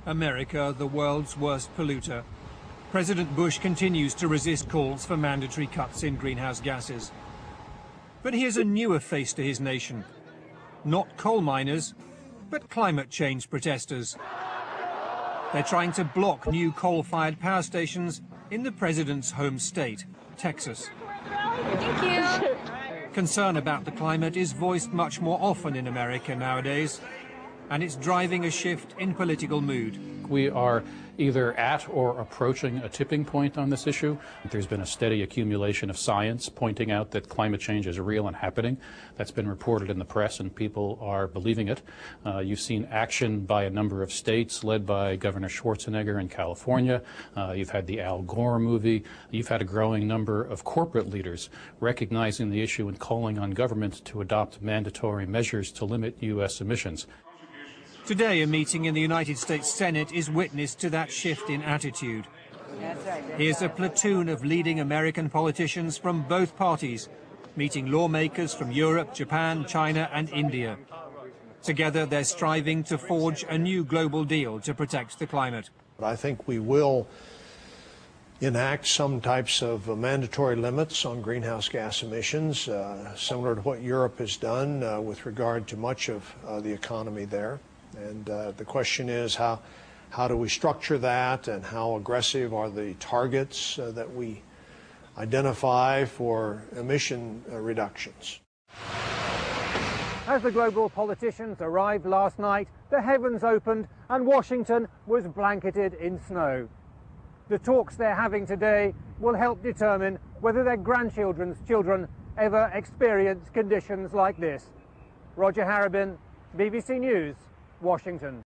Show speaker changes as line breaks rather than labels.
America, the world's worst polluter. President Bush continues to resist calls for mandatory cuts in greenhouse gases. But here's a newer face to his nation. Not coal miners, but climate change protesters. They're trying to block new coal-fired power stations in the president's home state, Texas.
Thank you.
Concern about the climate is voiced much more often in America nowadays, and it's driving a shift in political mood.
We are either at or approaching a tipping point on this issue. There's been a steady accumulation of science pointing out that climate change is real and happening. That's been reported in the press, and people are believing it. You've seen action by a number of states, led by Governor Schwarzenegger in California. You've had the Al Gore movie. You've had a growing number of corporate leaders recognizing the issue and calling on government to adopt mandatory measures to limit U.S. emissions.
Today, a meeting in the United States Senate is witness to that shift in attitude. Here's a platoon of leading American politicians from both parties, meeting lawmakers from Europe, Japan, China and India. Together, they're striving to forge a new global deal to protect the climate.
I think we will enact some types of mandatory limits on greenhouse gas emissions, similar to what Europe has done with regard to much of the economy there. And the question is, how do we structure that, and how aggressive are the targets that we identify for emission reductions?
As the global politicians arrived last night, the heavens opened and Washington was blanketed in snow. The talks they're having today will help determine whether their grandchildren's children ever experience conditions like this. Roger Harrabin, BBC News, Washington.